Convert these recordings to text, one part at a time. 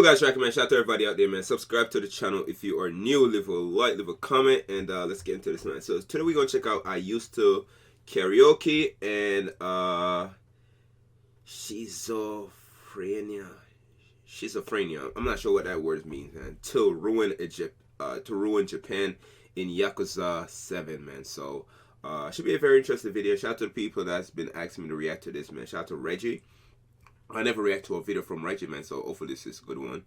Guys, recommend shout out to everybody out there, man. Subscribe to the channel if you are new. Leave a like, leave a comment, and let's get into this, man. So today we're gonna check out I used to karaoke and schizophrenia. I'm not sure what that word means, man. To ruin Japan in Yakuza 7, man. So should be a very interesting video. Shout out to the people that's been asking me to react to this, man. Shout out to Reggie. I never react to a video from Reggie, man, so hopefully this is a good one.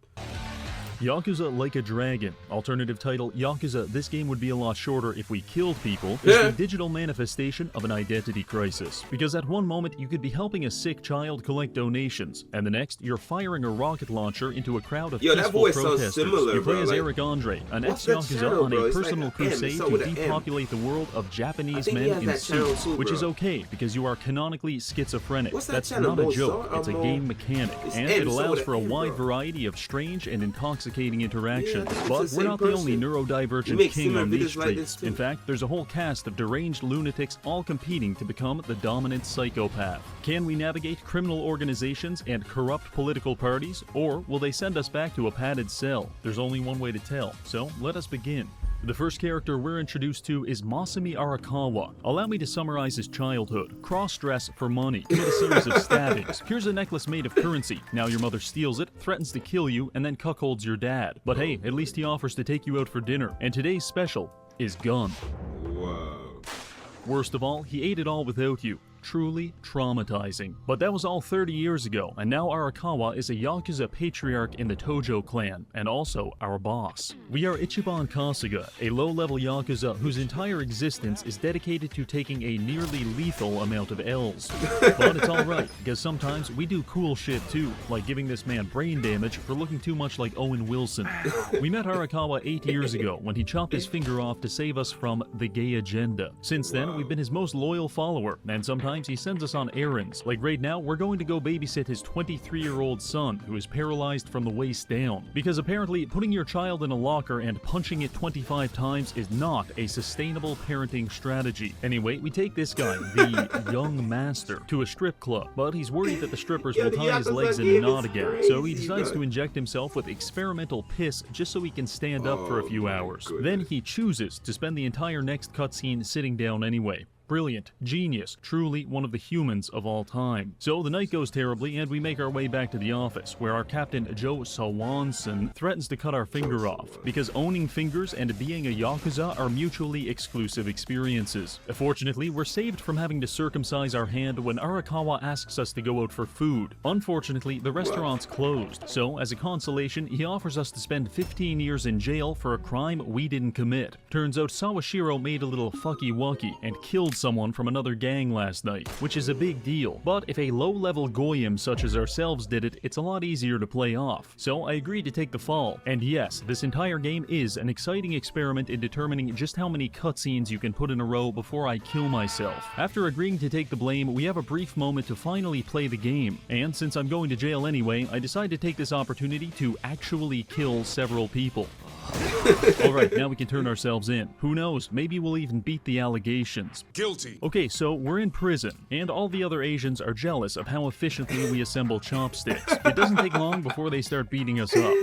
Yakuza Like a Dragon. Alternative title, Yakuza, this game would be a lot shorter if we killed people, is the digital manifestation of an identity crisis. Because at one moment, you could be helping a sick child collect donations, and the next, you're firing a rocket launcher into a crowd of peaceful protesters. Similar, you play bro. as Eric Andre, an ex-Yakuza on a personal crusade to depopulate the world of Japanese men in suits, which is okay, because you are canonically schizophrenic. That's not a joke, it's a game mechanic, and it allows for a wide variety of strange and intoxicating interactions. But we're not the only neurodivergent king on these streets. In fact, there's a whole cast of deranged lunatics all competing to become the dominant psychopath. Can we navigate criminal organizations and corrupt political parties, or will they send us back to a padded cell? There's only one way to tell, so let us begin. The first character we're introduced to is Masumi Arakawa. Allow me to summarize his childhood. Cross-dress for money. Commit a series of stabbings. Here's a necklace made of currency. Now your mother steals it, threatens to kill you, and then cuckolds your dad. But hey, at least he offers to take you out for dinner. And today's special is gun. Whoa. Worst of all, he ate it all without you. Truly traumatizing. But that was all 30 years ago, and now Arakawa is a Yakuza patriarch in the Tojo clan, and also our boss. We are Ichiban Kasuga, a low-level Yakuza whose entire existence is dedicated to taking a nearly lethal amount of L's. But it's alright, because sometimes we do cool shit too, like giving this man brain damage for looking too much like Owen Wilson. We met Arakawa 8 years ago when he chopped his finger off to save us from the gay agenda. Since then, we've been his most loyal follower, and sometimes he sends us on errands. Like right now, we're going to go babysit his 23-year-old son, who is paralyzed from the waist down. Because apparently, putting your child in a locker and punching it 25 times is not a sustainable parenting strategy. Anyway, we take this guy, the young master, to a strip club, but he's worried that the strippers will tie his legs in a knot again, so he decides to inject himself with experimental piss just so he can stand up for a few hours. Then he chooses to spend the entire next cutscene sitting down anyway. Brilliant, genius, truly one of the humans of all time. So the night goes terribly and we make our way back to the office, where our captain Joe Swanson threatens to cut our finger off, because owning fingers and being a Yakuza are mutually exclusive experiences. Fortunately, we're saved from having to circumcise our hand when Arakawa asks us to go out for food. Unfortunately, the restaurant's closed, so as a consolation, he offers us to spend 15 years in jail for a crime we didn't commit. Turns out Sawashiro made a little fucky-wucky and killed someone from another gang last night, which is a big deal. But if a low-level goyim such as ourselves did it, it's a lot easier to play off. So I agreed to take the fall. And yes, this entire game is an exciting experiment in determining just how many cutscenes you can put in a row before I kill myself. After agreeing to take the blame, we have a brief moment to finally play the game. And since I'm going to jail anyway, I decide to take this opportunity to actually kill several people. Alright, now we can turn ourselves in. Who knows, maybe we'll even beat the allegations. Guilty. Okay, so we're in prison, and all the other Asians are jealous of how efficiently we assemble chopsticks. It doesn't take long before they start beating us up.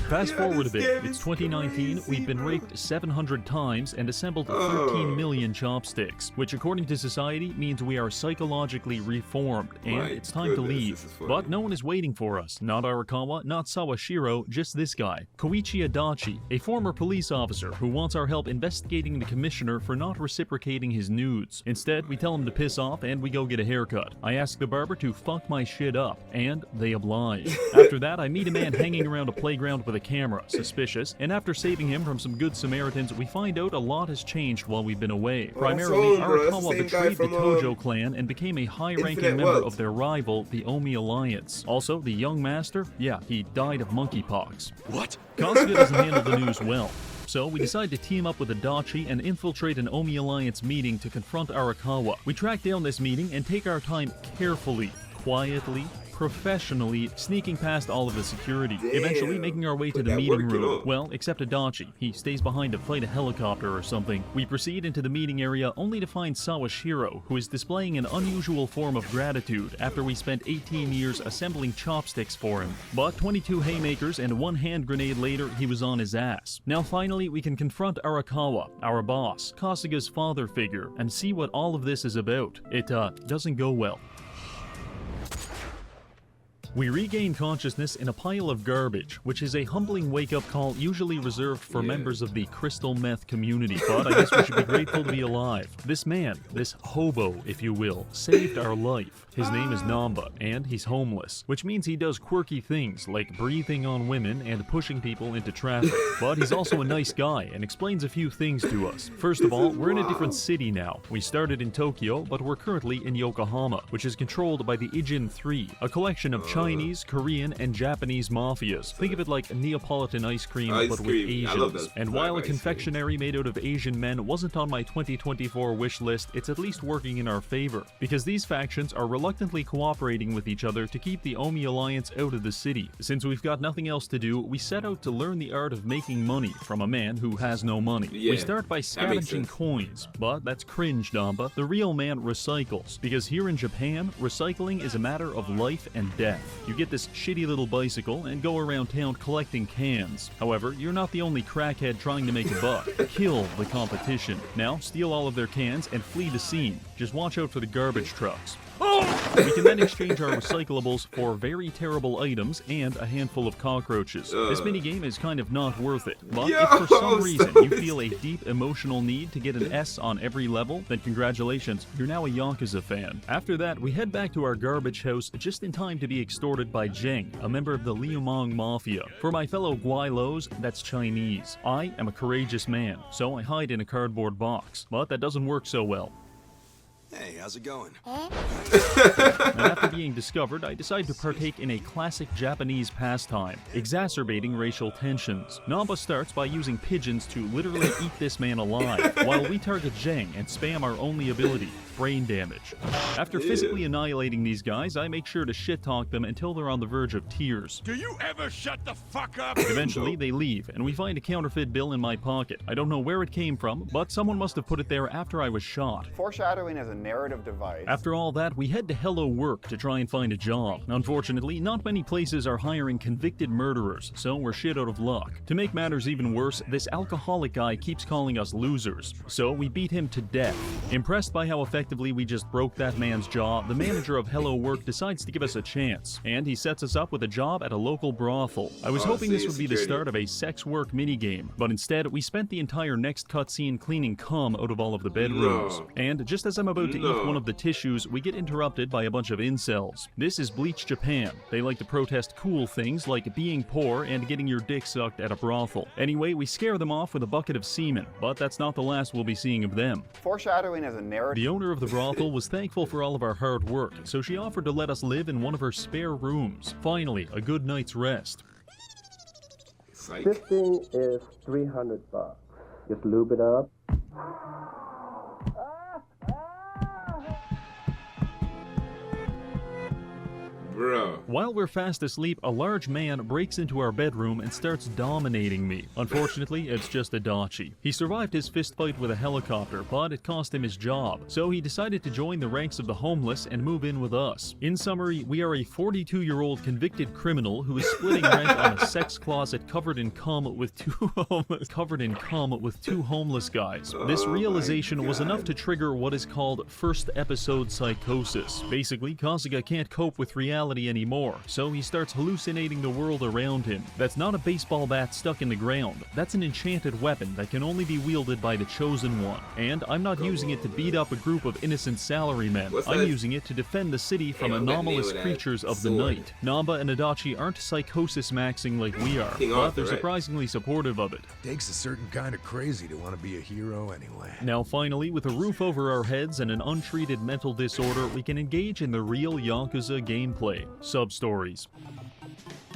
Fast forward a bit, it's 2019, we've been raped 700 times and assembled 13 million chopsticks, which according to society means we are psychologically reformed, and it's time to leave. But no one is waiting for us. Not Arakawa, not Sawashiro, just this guy, Koichi Adachi, a former police officer who wants our help investigating the commissioner for not reciprocating his nudes. Instead, we tell him to piss off and we go get a haircut. I ask the barber to fuck my shit up, and they oblige. After that, I meet a man hanging around a playground with a camera, suspicious, and after saving him from some good Samaritans, we find out a lot has changed while we've been away. Primarily, Arakawa betrayed the Tojo clan and became a high-ranking member of their rival, the Omi Alliance. Also, the young master, yeah, he died of monkeypox. What? Kasuga doesn't handle the news well. So we decide to team up with Adachi and infiltrate an Omi Alliance meeting to confront Arakawa. We track down this meeting and take our time carefully, quietly, professionally sneaking past all of the security, eventually making our way to the that meeting working room. on. Well, except Adachi. He stays behind to fight a helicopter or something. We proceed into the meeting area only to find Sawashiro, who is displaying an unusual form of gratitude after we spent 18 years assembling chopsticks for him. But 22 haymakers and 1 hand grenade later, he was on his ass. Now finally, we can confront Arakawa, our boss, Kasuga's father figure, and see what all of this is about. It doesn't go well. We regain consciousness in a pile of garbage, which is a humbling wake-up call usually reserved for members of the crystal meth community, but I guess we should be grateful to be alive. This man, this hobo, if you will, saved our life. His name is Namba, and he's homeless, which means he does quirky things like breathing on women and pushing people into traffic. But he's also a nice guy and explains a few things to us. First of all, we're in a different city now. We started in Tokyo, but we're currently in Yokohama, which is controlled by the Ijin 3, a collection of Chinese, Korean, and Japanese mafias. Think of it like Neapolitan ice cream, but with Asians. And while a confectionery made out of Asian men wasn't on my 2024 wish list, it's at least working in our favor, because these factions are reluctantly cooperating with each other to keep the Omi Alliance out of the city. Since we've got nothing else to do, we set out to learn the art of making money from a man who has no money. We start by scavenging coins, but that's cringe, Namba. The real man recycles, because here in Japan, recycling is a matter of life and death. You get this shitty little bicycle and go around town collecting cans. However, you're not the only crackhead trying to make a buck. Kill the competition. Now, steal all of their cans and flee the scene. Just watch out for the garbage trucks. We can then exchange our recyclables for very terrible items and a handful of cockroaches. This minigame is kind of not worth it, but if for some reason you feel a deep emotional need to get an S on every level, then congratulations, you're now a Yakuza fan. After that, we head back to our garbage house just in time to be extorted by Zheng, a member of the Liumang Mafia. For my fellow Guailos, that's Chinese. I am a courageous man, so I hide in a cardboard box, but that doesn't work so well. Hey, how's it going? And after being discovered, I decide to partake in a classic Japanese pastime, exacerbating racial tensions. Namba starts by using pigeons to literally eat this man alive, while we target Zheng and spam our only ability, brain damage. After physically annihilating these guys, I make sure to shit-talk them until they're on the verge of tears. Do you ever shut the fuck up? Eventually, they leave, and we find a counterfeit bill in my pocket. I don't know where it came from, but someone must have put it there after I was shot. Foreshadowing as a narrative device. After all that, we head to Hello Work to try and find a job. Unfortunately, not many places are hiring convicted murderers, so we're shit out of luck. To make matters even worse, this alcoholic guy keeps calling us losers, so we beat him to death. Impressed by how effectively we just broke that man's jaw, the manager of Hello Work decides to give us a chance, and he sets us up with a job at a local brothel. I was hoping this would be the start of a sex work minigame, but instead we spent the entire next cutscene cleaning cum out of all of the bedrooms. And just as I'm about to eat one of the tissues, we get interrupted by a bunch of incels. This is Bleach Japan. They like to protest cool things like being poor and getting your dick sucked at a brothel. Anyway, we scare them off with a bucket of semen, but that's not the last we'll be seeing of them. Foreshadowing as a narrative. The owner of the brothel was thankful for all of our hard work, so she offered to let us live in one of her spare rooms. Finally, a good night's rest. Psych. This thing is $300. Just lube it up. Bro. While we're fast asleep, a large man breaks into our bedroom and starts dominating me. Unfortunately, it's just Adachi. He survived his fistfight with a helicopter, but it cost him his job, so he decided to join the ranks of the homeless and move in with us. In summary, we are a 42-year-old convicted criminal who is splitting rent on a sex closet covered in cum with two homeless guys. This realization was enough to trigger what is called first episode psychosis. Basically, Kasuga can't cope with reality anymore, so he starts hallucinating the world around him. That's not a baseball bat stuck in the ground. That's an enchanted weapon that can only be wielded by the chosen one. And I'm not using it to beat up a group of innocent salarymen. I'm using it to defend the city from anomalous creatures of the night. Namba and Adachi aren't psychosis maxing like we are, but they're surprisingly supportive of it. Takes a certain kind of crazy to want to be a hero anyway. Now finally, with a roof over our heads and an untreated mental disorder, we can engage in the real Yakuza gameplay. Sub-stories.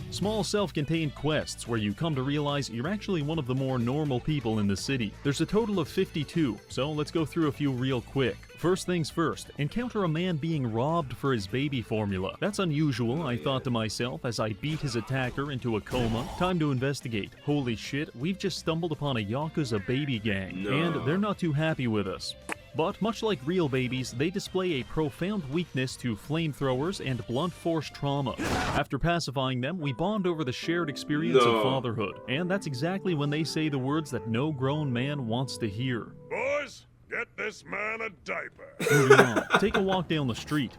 Small self-contained quests where you come to realize you're actually one of the more normal people in the city. There's a total of 52, so let's go through a few real quick. First things first, encounter a man being robbed for his baby formula. That's unusual, I thought to myself as I beat his attacker into a coma. Time to investigate. Holy shit, we've just stumbled upon a Yakuza baby gang, and they're not too happy with us. But much like real babies, they display a profound weakness to flamethrowers and blunt force trauma. After pacifying them, we bond over the shared experience of fatherhood. And that's exactly when they say the words that no grown man wants to hear. Boys, get this man a diaper. Moving on, take a walk down the street.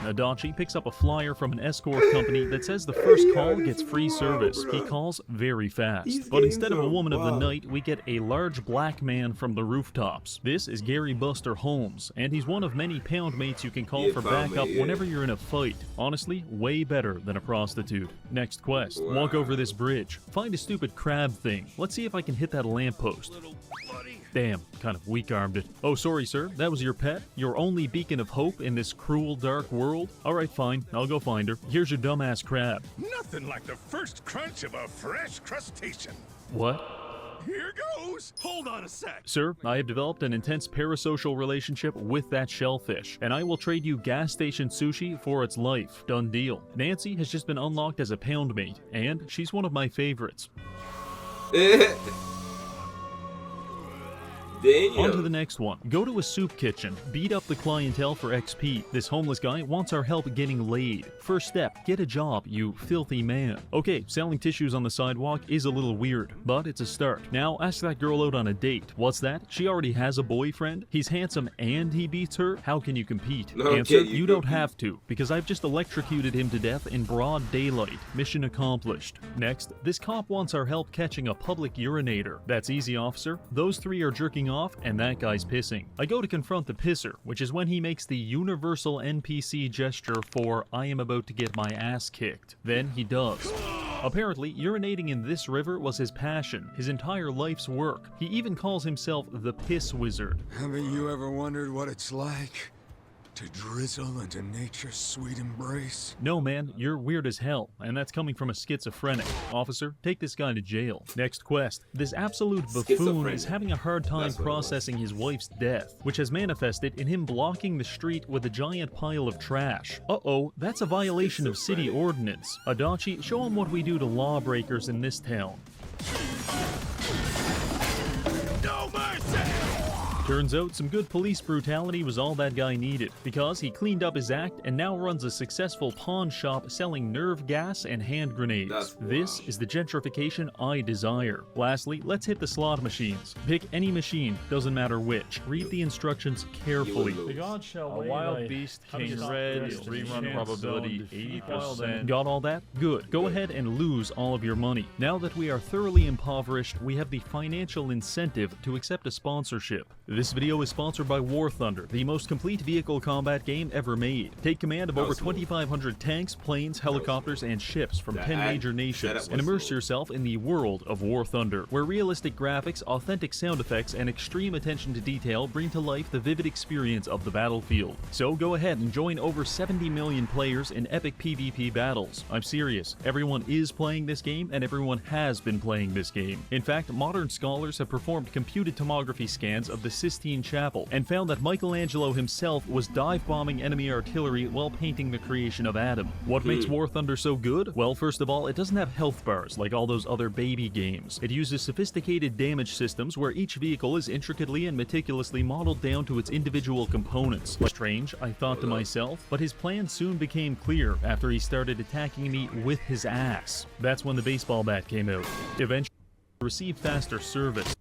Adachi picks up a flyer from an escort company that says the first call gets free service. He calls very fast. But instead of a woman of the night, we get a large black man from the rooftops. This is Gary Buster Holmes, and he's one of many pound mates you can call for backup whenever you're in a fight. Honestly, way better than a prostitute. Next quest, walk over this bridge. Find a stupid crab thing. Let's see if I can hit that lamppost. Damn, kind of weak-armed it. Oh, sorry, sir. That was your pet? Your only beacon of hope in this cruel, dark world? Alright, fine. I'll go find her. Here's your dumbass crab. Nothing like the first crunch of a fresh crustacean. What? Here goes. Hold on a sec. Sir, I have developed an intense parasocial relationship with that shellfish, and I will trade you gas station sushi for its life. Done deal. Nancy has just been unlocked as a pound mate, and she's one of my favorites. On to the next one. Go to a soup kitchen. Beat up the clientele for XP. This homeless guy wants our help getting laid. First step, get a job, you filthy man. Okay, selling tissues on the sidewalk is a little weird, but it's a start. Now ask that girl out on a date. What's that? She already has a boyfriend? He's handsome and he beats her? How can you compete? Answer, you don't have to, because I've just electrocuted him to death in broad daylight. Mission accomplished. Next, this cop wants our help catching a public urinator. That's easy, officer. Those three are jerking off, and that guy's pissing. I go to confront the pisser, which is when he makes the universal NPC gesture for I am about to get my ass kicked. Then he does. Apparently, urinating in this river was his passion, his entire life's work. He even calls himself the Piss Wizard. Haven't you ever wondered what it's like to drizzle into nature's sweet embrace? No, man, you're weird as hell, and that's coming from a schizophrenic. Officer, take this guy to jail. Next quest. This absolute buffoon is having a hard time processing his wife's death, which has manifested in him blocking the street with a giant pile of trash. Uh-oh, that's a violation of city ordinance. Adachi, show him what we do to lawbreakers in this town. No mercy. Turns out some good police brutality was all that guy needed, because he cleaned up his act and now runs a successful pawn shop selling nerve gas and hand grenades. This is the gentrification I desire. Lastly, let's hit the slot machines. Pick any machine, doesn't matter which. Read the instructions carefully. A wild beast came red, rerun probability 80%. Got all that? Good. Go ahead and lose all of your money. Now that we are thoroughly impoverished, we have the financial incentive to accept a sponsorship. This video is sponsored by War Thunder, the most complete vehicle combat game ever made. Take command of over 2,500 tanks, planes, helicopters, and ships from 10 major nations, and immerse yourself in the world of War Thunder, where realistic graphics, authentic sound effects, and extreme attention to detail bring to life the vivid experience of the battlefield. So go ahead and join over 70 million players in epic PvP battles. I'm serious, everyone is playing this game, and everyone has been playing this game. In fact, modern scholars have performed computed tomography scans of the Sistine Chapel and found that Michelangelo himself was dive-bombing enemy artillery while painting the creation of Adam. What makes War Thunder so good? Well, first of all, it doesn't have health bars like all those other baby games. It uses sophisticated damage systems where each vehicle is intricately and meticulously modeled down to its individual components. Strange, I thought to myself, but his plan soon became clear after he started attacking me with his ass. That's when the baseball bat came out. Eventually, I received faster service.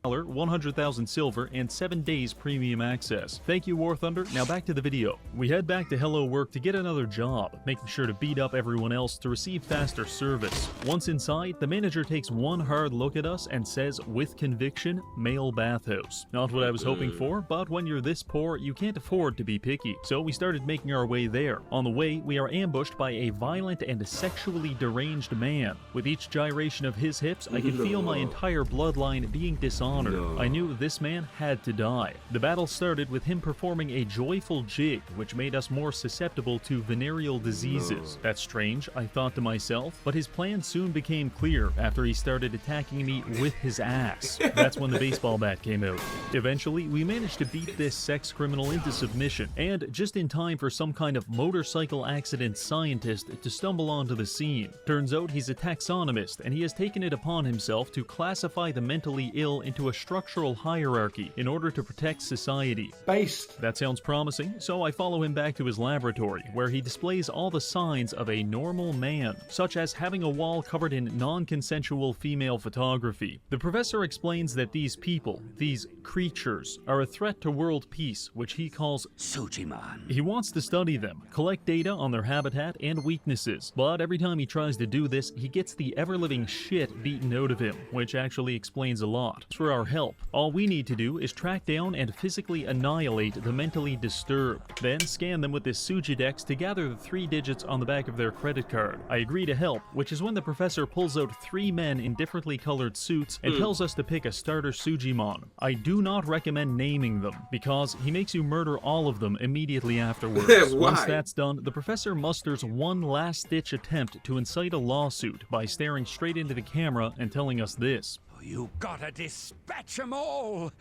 100,000 silver, and 7 days premium access. Thank you, War Thunder. Now back to the video. We head back to Hello Work to get another job, making sure to beat up everyone else to receive faster service. Once inside, the manager takes one hard look at us and says, with conviction, male bathhouse. Not what I was hoping for, but when you're this poor, you can't afford to be picky. So we started making our way there. On the way, we are ambushed by a violent and sexually deranged man. With each gyration of his hips, I can feel my entire bloodline being dishonored. honor. No. I knew this man had to die. The battle started with him performing a joyful jig, which made us more susceptible to venereal diseases. That's strange, I thought to myself, but his plan soon became clear after he started attacking me with his ass. That's when the baseball bat came out. Eventually, we managed to beat this sex criminal into submission, and just in time for some kind of motorcycle accident scientist to stumble onto the scene. Turns out he's a taxonomist, and he has taken it upon himself to classify the mentally ill into a structural hierarchy in order to protect society. Based. That sounds promising, so I follow him back to his laboratory, where he displays all the signs of a normal man, such as having a wall covered in non-consensual female photography. The professor explains that these people, these creatures, are a threat to world peace, which he calls Sujiman. He wants to study them, collect data on their habitat and weaknesses, but every time he tries to do this, he gets the ever-living shit beaten out of him, which actually explains a lot. For our help, all we need to do is track down and physically annihilate the mentally disturbed, then scan them with this Sujidex to gather the 3 digits on the back of their credit card. I agree to help, which is when the professor pulls out 3 men in differently colored suits and tells us to pick a starter Sujimon. I do not recommend naming them, because he makes you murder all of them immediately afterwards. Why? Once that's done, the professor musters one last-ditch attempt to incite a lawsuit by staring straight into the camera and telling us this. You gotta dispatch 'em all!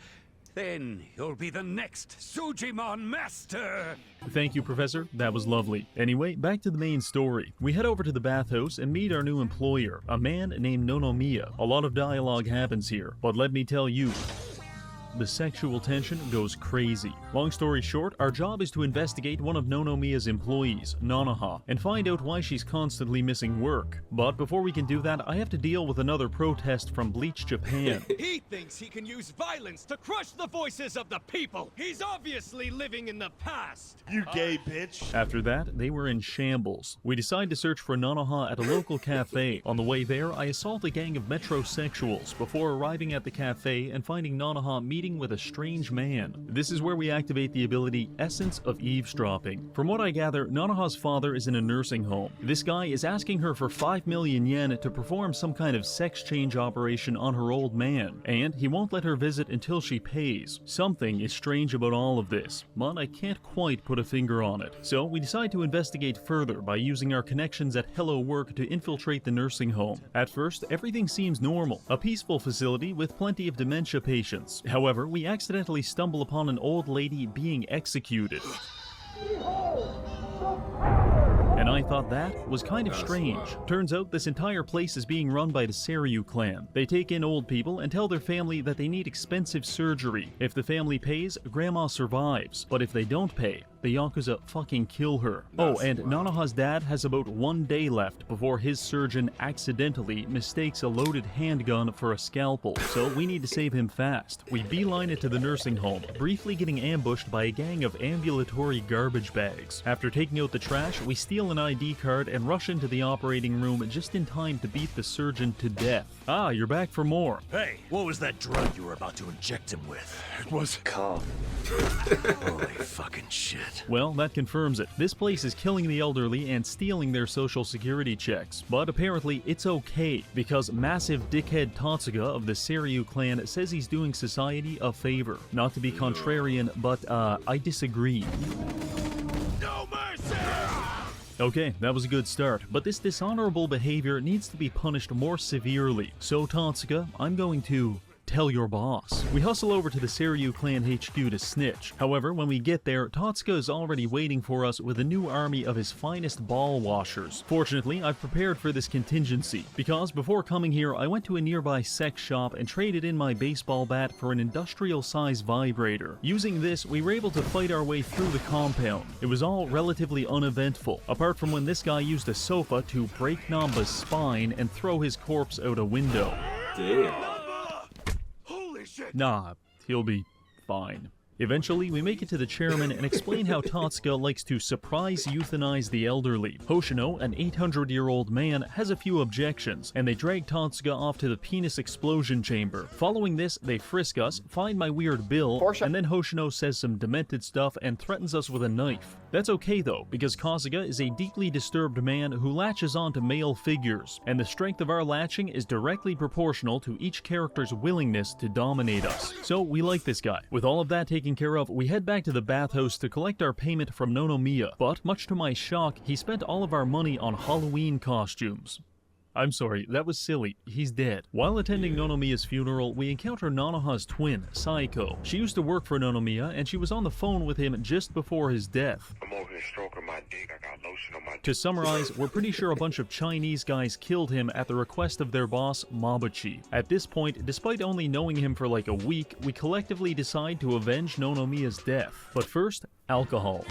Then you'll be the next Sujimon master! Thank you, Professor. That was lovely. Anyway, back to the main story. We head over to the bathhouse and meet our new employer, a man named Nonomiya. A lot of dialogue happens here, but let me tell you, the sexual tension goes crazy. Long story short, our job is to investigate one of Nonomiya's employees, Nanaha, and find out why she's constantly missing work. But before we can do that, I have to deal with another protest from Bleach, Japan. He thinks he can use violence to crush the voices of the people. He's obviously living in the past. You gay bitch. After that, they were in shambles. We decide to search for Nanaha at a local cafe. On the way there, I assault a gang of metrosexuals before arriving at the cafe and finding Nanaha meeting with a strange man. This is where we activate the ability Essence of Eavesdropping. From what I gather, Nanaha's father is in a nursing home. This guy is asking her for 5 million yen to perform some kind of sex change operation on her old man, and he won't let her visit until she pays. Something is strange about all of this, but I can't quite put a finger on it. So we decide to investigate further by using our connections at Hello Work to infiltrate the nursing home. At first, everything seems normal, a peaceful facility with plenty of dementia patients. However, we accidentally stumble upon an old lady being executed. And I thought that was kind of strange. Turns out this entire place is being run by the Seiryu clan. They take in old people and tell their family that they need expensive surgery. If the family pays, grandma survives. But if they don't pay, the Yakuza fucking kill her. Oh, and Nanaha's dad has about 1 day left before his surgeon accidentally mistakes a loaded handgun for a scalpel, so we need to save him fast. We beeline it to the nursing home, briefly getting ambushed by a gang of ambulatory garbage bags. After taking out the trash, we steal an ID card and rush into the operating room just in time to beat the surgeon to death. Ah, you're back for more. Hey, what was that drug you were about to inject him with? It was... Calm. Holy fucking shit. Well, that confirms it. This place is killing the elderly and stealing their social security checks. But apparently it's okay, because massive dickhead Tatsuga of the Seiryu clan says he's doing society a favor. Not to be contrarian, but I disagree. No mercy! Okay, that was a good start, but this dishonorable behavior needs to be punished more severely. So Tatsuga, I'm going to tell your boss. We hustle over to the Seiryu clan HQ to snitch. However, when we get there, Tatsuka is already waiting for us with a new army of his finest ball washers. Fortunately, I've prepared for this contingency, because before coming here, I went to a nearby sex shop and traded in my baseball bat for an industrial-sized vibrator. Using this, we were able to fight our way through the compound. It was all relatively uneventful, apart from when this guy used a sofa to break Namba's spine and throw his corpse out a window. Damn. Nah, he'll be fine. Eventually, we make it to the chairman and explain how Tatsuka likes to surprise euthanize the elderly. Hoshino, an 800-year-old man, has a few objections, and they drag Tatsuka off to the penis explosion chamber. Following this, they frisk us, find my weird bill, and then Hoshino says some demented stuff and threatens us with a knife. That's okay though, because Kasuga is a deeply disturbed man who latches onto male figures, and the strength of our latching is directly proportional to each character's willingness to dominate us. So we like this guy. With all of that taken care of, we head back to the bathhouse to collect our payment from Nonomiya, but much to my shock, he spent all of our money on Halloween costumes. I'm sorry, that was silly. He's dead. While attending Nonomiya's funeral, we encounter Nanoha's twin, Saiko. She used to work for Nonomiya, and she was on the phone with him just before his death. I'm over here stroking my dick. I got lotion on my dick. To summarize, we're pretty sure a bunch of Chinese guys killed him at the request of their boss, Mabuchi. At this point, despite only knowing him for like a week, we collectively decide to avenge Nonomiya's death. But first, alcohol.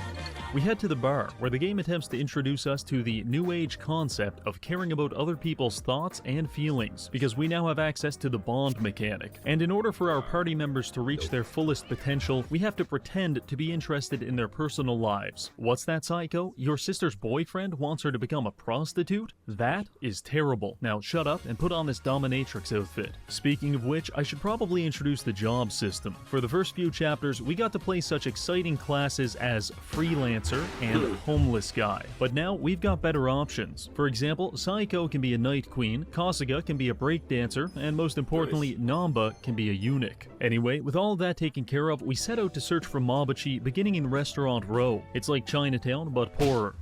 We head to the bar, where the game attempts to introduce us to the new age concept of caring about other people's thoughts and feelings, because we now have access to the bond mechanic. And in order for our party members to reach their fullest potential, we have to pretend to be interested in their personal lives. What's that, Psycho? Your sister's boyfriend wants her to become a prostitute? That is terrible. Now shut up and put on this dominatrix outfit. Speaking of which, I should probably introduce the job system. For the first few chapters, we got to play such exciting classes as freelancer and homeless guy. But now we've got better options. For example, Saiko can be a night queen, Kasuga can be a breakdancer, and most importantly, Namba can be a eunuch. Anyway, with all of that taken care of, we set out to search for Mabuchi, beginning in Restaurant Row. It's like Chinatown, but poorer.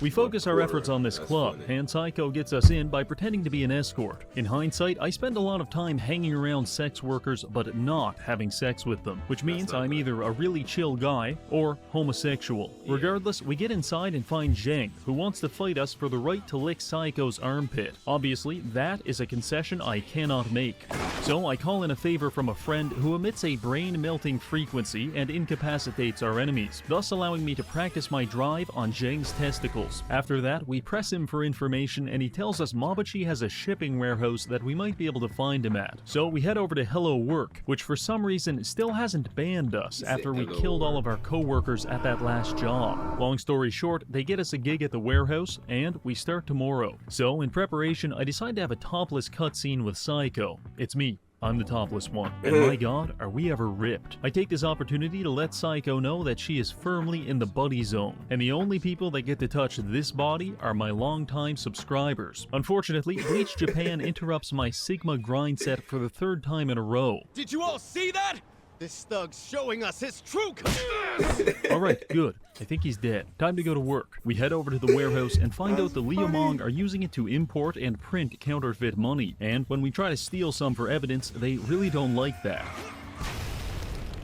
We focus our efforts on this club, and Saiko gets us in by pretending to be an escort. In hindsight, I spend a lot of time hanging around sex workers, but not having sex with them, which means I'm either a really chill guy or homosexual. Regardless, we get inside and find Zheng, who wants to fight us for the right to lick Saiko's armpit. Obviously, that is a concession I cannot make. So I call in a favor from a friend who emits a brain-melting frequency and incapacitates our enemies, thus allowing me to practice my drive on Zheng's testicles. After that, we press him for information and he tells us Mabuchi has a shipping warehouse that we might be able to find him at. So we head over to Hello Work, which for some reason still hasn't banned us after we killed all of our co-workers at that last job. Long story short, they get us a gig at the warehouse, and we start tomorrow. So, in preparation, I decide to have a topless cutscene with Saiko. It's me. I'm the topless one. And my god, are we ever ripped. I take this opportunity to let Saiko know that she is firmly in the buddy zone, and the only people that get to touch this body are my longtime subscribers. Unfortunately, Bleach Japan interrupts my Sigma grind set for the third time in a row. Did you all see that? This thug's showing us his true colors! Alright, good. I think he's dead. Time to go to work. We head over to the warehouse and find out the Liumong are using it to import and print counterfeit money. And when we try to steal some for evidence, they really don't like that.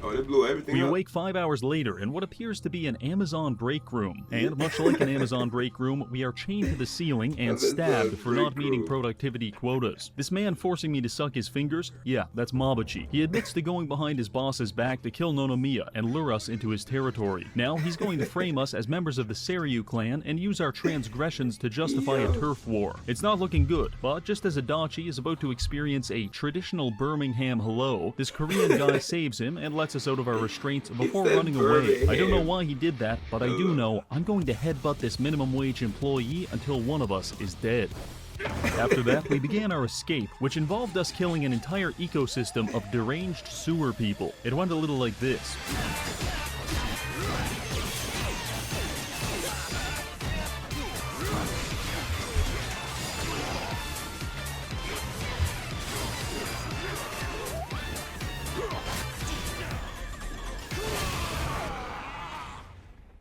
Oh, they blew everything We up. awake 5 hours later in what appears to be an Amazon break room. And much like an Amazon break room, we are chained to the ceiling and stabbed for not meeting productivity quotas. This man forcing me to suck his fingers? Yeah, that's Mabuchi. He admits to going behind his boss's back to kill Nonomiya and lure us into his territory. Now he's going to frame us as members of the Seiryu clan and use our transgressions to justify a turf war. It's not looking good, but just as Adachi is about to experience a traditional Birmingham hello, this Korean guy saves him and lets us out of our restraints before running away. I don't know why he did that, but I do know I'm going to headbutt this minimum wage employee until one of us is dead. After that, we began our escape, which involved us killing an entire ecosystem of deranged sewer people. It went a little like this.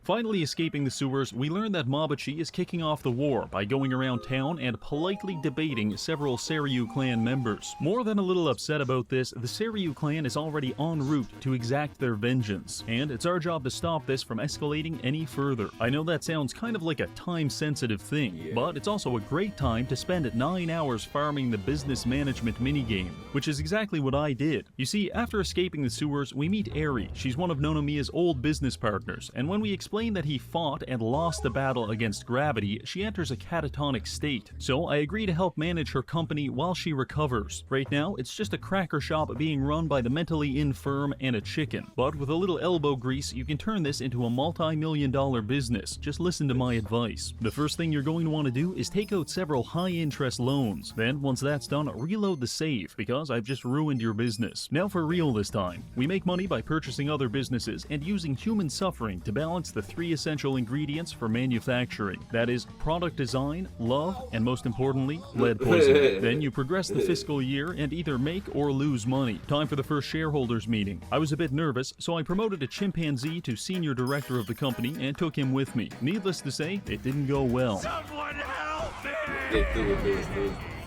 Finally escaping the sewers, we learn that Mabuchi is kicking off the war by going around town and politely debating several Seiryu clan members. More than a little upset about this, the Seiryu clan is already en route to exact their vengeance, and it's our job to stop this from escalating any further. I know that sounds kind of like a time-sensitive thing, but it's also a great time to spend 9 hours farming the business management minigame, which is exactly what I did. You see, after escaping the sewers, we meet Eri. She's one of Nonomiya's old business partners, and when we explain that he fought and lost the battle against gravity, she enters a catatonic state. So I agree to help manage her company while she recovers. Right now, it's just a cracker shop being run by the mentally infirm and a chicken. But with a little elbow grease, you can turn this into a multi-million-dollar business. Just listen to my advice. The first thing you're going to want to do is take out several high-interest loans. Then, once that's done, reload the save, because I've just ruined your business. Now for real this time. We make money by purchasing other businesses and using human suffering to balance the 3 essential ingredients for manufacturing. That is product design, love, and most importantly, lead poisoning. Then you progress the fiscal year and either make or lose money. Time for the first shareholders meeting. I was a bit nervous, so I promoted a chimpanzee to senior director of the company and took him with me. Needless to say, it didn't go well. Someone help me!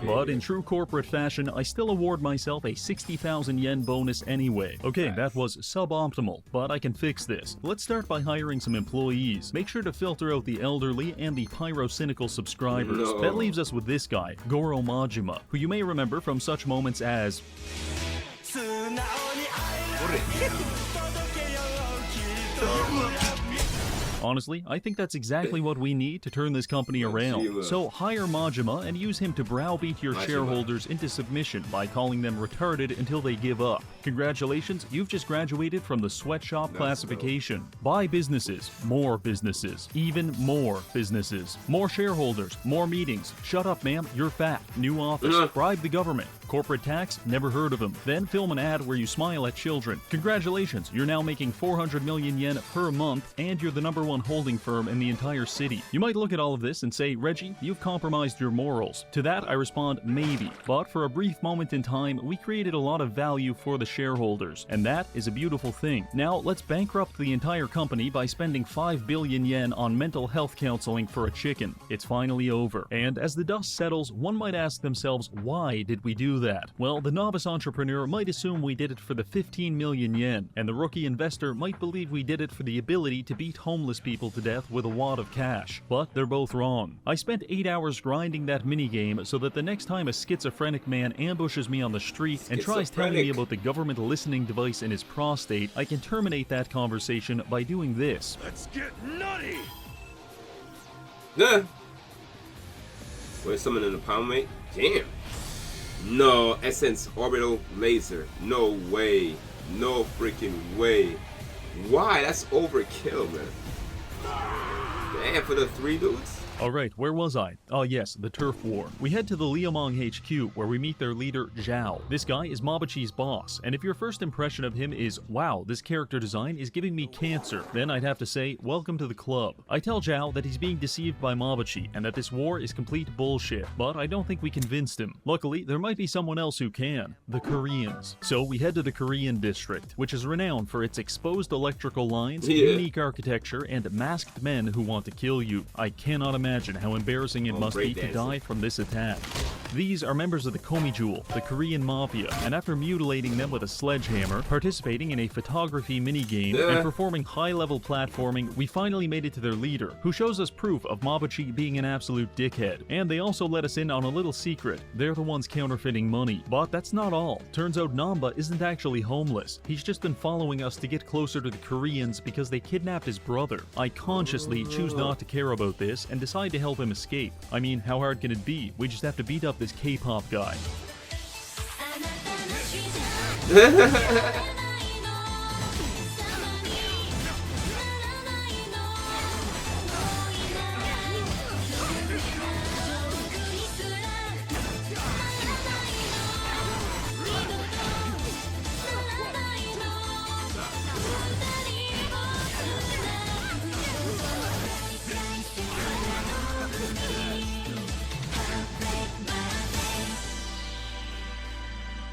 But in true corporate fashion, I still award myself a 60,000 yen bonus anyway. Okay, that was suboptimal, but I can fix this. Let's start by hiring some employees. Make sure to filter out the elderly and the pyrocynical subscribers. No. That leaves us with this guy, Goro Majima, who you may remember from such moments as... Honestly, I think that's exactly what we need to turn this company around. So hire Majima and use him to browbeat your shareholders into submission by calling them retarded until they give up. Congratulations, you've just graduated from the sweatshop classification. Buy businesses, more businesses, even more businesses, more shareholders, more meetings. Shut up, ma'am, you're fat. New office, bribe the government. Corporate tax, never heard of them. Then film an ad where you smile at children. Congratulations, you're now making 400 million yen per month, and you're the #1 holding firm in the entire city. You might look at all of this and say, Reggie, you've compromised your morals. To that I respond, maybe. But for a brief moment in time, we created a lot of value for the shareholders, and that is a beautiful thing. Now let's bankrupt the entire company by spending 5 billion yen on mental health counseling for a chicken. It's finally over. And as the dust settles, one might ask themselves, why did we do that? Well, the novice entrepreneur might assume we did it for the 15 million yen, and the rookie investor might believe we did it for the ability to beat homeless people to death with a wad of cash. But they're both wrong. I spent 8 hours grinding that minigame so that the next time a schizophrenic man ambushes me on the street and tries telling me about the government listening device in his prostate, I can terminate that conversation by doing this. Let's get nutty! Yeah. Wait, someone in the palm, mate? Damn. No, Essence Orbital Laser. No way. No freaking way. Why? That's overkill, man. Damn, for the 3 dudes? Alright, where was I? Oh yes, the turf war. We head to the Liamong HQ where we meet their leader, Zhao. This guy is Mabuchi's boss, and if your first impression of him is, wow, this character design is giving me cancer, then I'd have to say, welcome to the club. I tell Zhao that he's being deceived by Mabuchi, and that this war is complete bullshit, but I don't think we convinced him. Luckily, there might be someone else who can. The Koreans. So we head to the Korean district, which is renowned for its exposed electrical lines, unique architecture, and masked men who want to kill you. I cannot imagine how embarrassing it must be to die from this attack. These are members of the Komijul, the Korean Mafia, and after mutilating them with a sledgehammer, participating in a photography minigame, and performing high-level platforming, we finally made it to their leader, who shows us proof of Mabuchi being an absolute dickhead. And they also let us in on a little secret. They're the ones counterfeiting money. But that's not all. Turns out Namba isn't actually homeless. He's just been following us to get closer to the Koreans because they kidnapped his brother. I consciously choose not to care about this and decide to help him escape. I mean, how hard can it be? We just have to beat up this K-pop guy.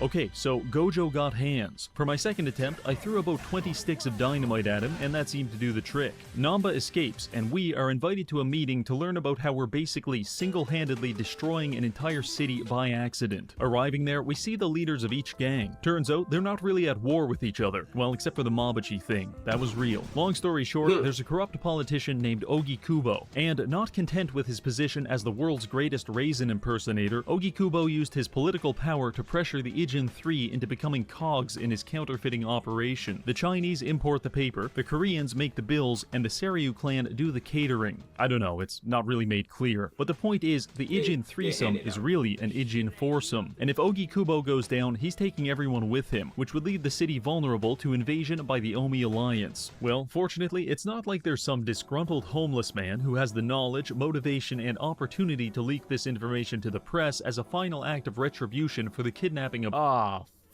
Okay, so Gojo got hands. For my second attempt, I threw about 20 sticks of dynamite at him, and that seemed to do the trick. Namba escapes, and we are invited to a meeting to learn about how we're basically single-handedly destroying an entire city by accident. Arriving there, we see the leaders of each gang. Turns out, they're not really at war with each other. Well, except for the Mabuchi thing. That was real. Long story short, there's a corrupt politician named Ogi Kubo, and not content with his position as the world's greatest raisin impersonator, Ogi Kubo used his political power to pressure the Ijin 3 into becoming cogs in his counterfeiting operation. The Chinese import the paper, the Koreans make the bills, and the Seiryu clan do the catering. I don't know, it's not really made clear. But the point is, the Ijin threesome is really an Ijin foursome. And if Ogi Kubo goes down, he's taking everyone with him, which would leave the city vulnerable to invasion by the Omi Alliance. Well, fortunately, it's not like there's some disgruntled homeless man who has the knowledge, motivation, and opportunity to leak this information to the press as a final act of retribution for the kidnapping of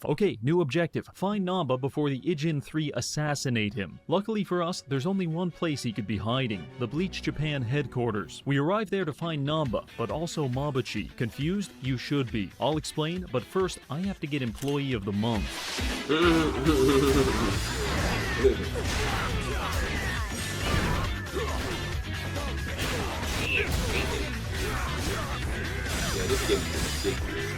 Okay, new objective. Find Namba before the Ijin 3 assassinate him. Luckily for us, there's only one place he could be hiding. The Bleach Japan headquarters. We arrive there to find Namba, but also Mabuchi. Confused? You should be. I'll explain, but first, I have to get Employee of the Month. Yeah, this game is ridiculous.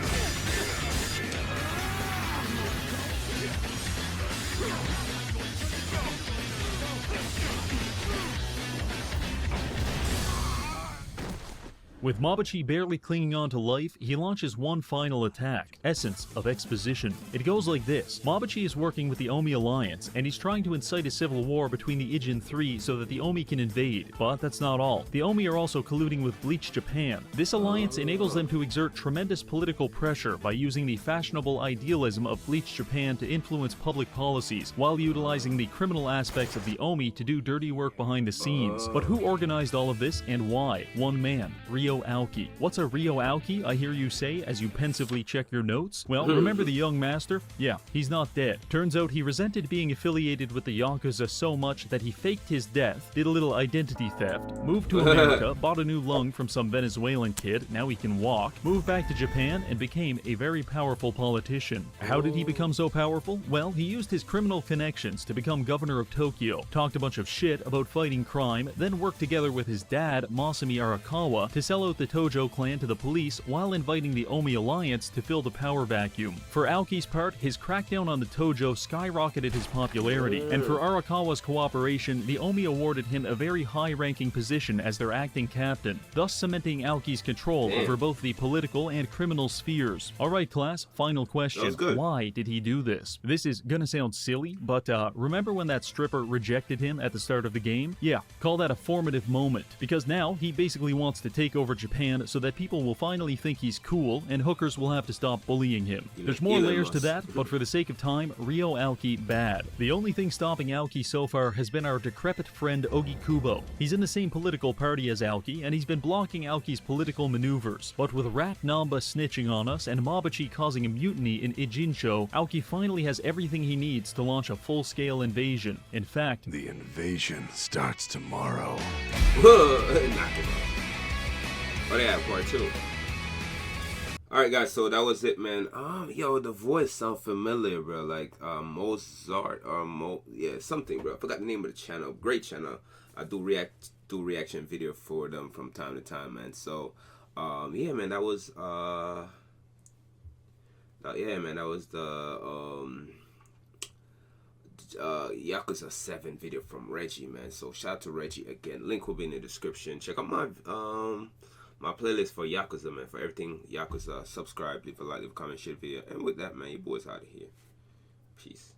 With Mabuchi barely clinging on to life, he launches one final attack, Essence of Exposition. It goes like this. Mabuchi is working with the Omi Alliance, and he's trying to incite a civil war between the Ijin 3 so that the Omi can invade. But that's not all. The Omi are also colluding with Bleach Japan. This alliance enables them to exert tremendous political pressure by using the fashionable idealism of Bleach Japan to influence public policies, while utilizing the criminal aspects of the Omi to do dirty work behind the scenes. But who organized all of this and why? One man, Ryo Aoki. What's a Ryo Aoki, I hear you say as you pensively check your notes? Well, remember the young master? Yeah, he's not dead. Turns out he resented being affiliated with the Yakuza so much that he faked his death, did a little identity theft, moved to America, bought a new lung from some Venezuelan kid, now he can walk, moved back to Japan, and became a very powerful politician. How did he become so powerful? Well, he used his criminal connections to become governor of Tokyo, talked a bunch of shit about fighting crime, then worked together with his dad, Masami Arakawa, to sell out the Tojo clan to the police while inviting the Omi Alliance to fill the power vacuum. For Aoki's part, his crackdown on the Tojo skyrocketed his popularity, and for Arakawa's cooperation, the Omi awarded him a very high-ranking position as their acting captain, thus cementing Aoki's control over both the political and criminal spheres. Alright class, final question. Why did he do this? This is gonna sound silly, but remember when that stripper rejected him at the start of the game? Yeah, call that a formative moment, because now he basically wants to take over Japan so that people will finally think he's cool and hookers will have to stop bullying him. There's more layers to that, but for the sake of time, Ryo Aoki bad. The only thing stopping Aoki so far has been our decrepit friend Ogi Kubo. He's in the same political party as Aoki, and he's been blocking Aoki's political maneuvers. But with Rat Namba snitching on us and Mabuchi causing a mutiny in Ijincho, Aoki finally has everything he needs to launch a full-scale invasion. In fact, the invasion starts tomorrow. Oh, they have part 2. Alright guys, so that was it, man. Yo, the voice sound familiar, bro. Like Mozart or yeah, something, bro. I forgot the name of the channel. Great channel. I do reaction video for them from time to time, man. So yeah, man, that was the Yakuza 7 video from Reggie, man. So shout out to Reggie again. Link will be in the description. Check out my playlist for Yakuza, man. For everything Yakuza, subscribe, leave a like, leave a comment, share the video. And with that, man, your boy's out of here. Peace.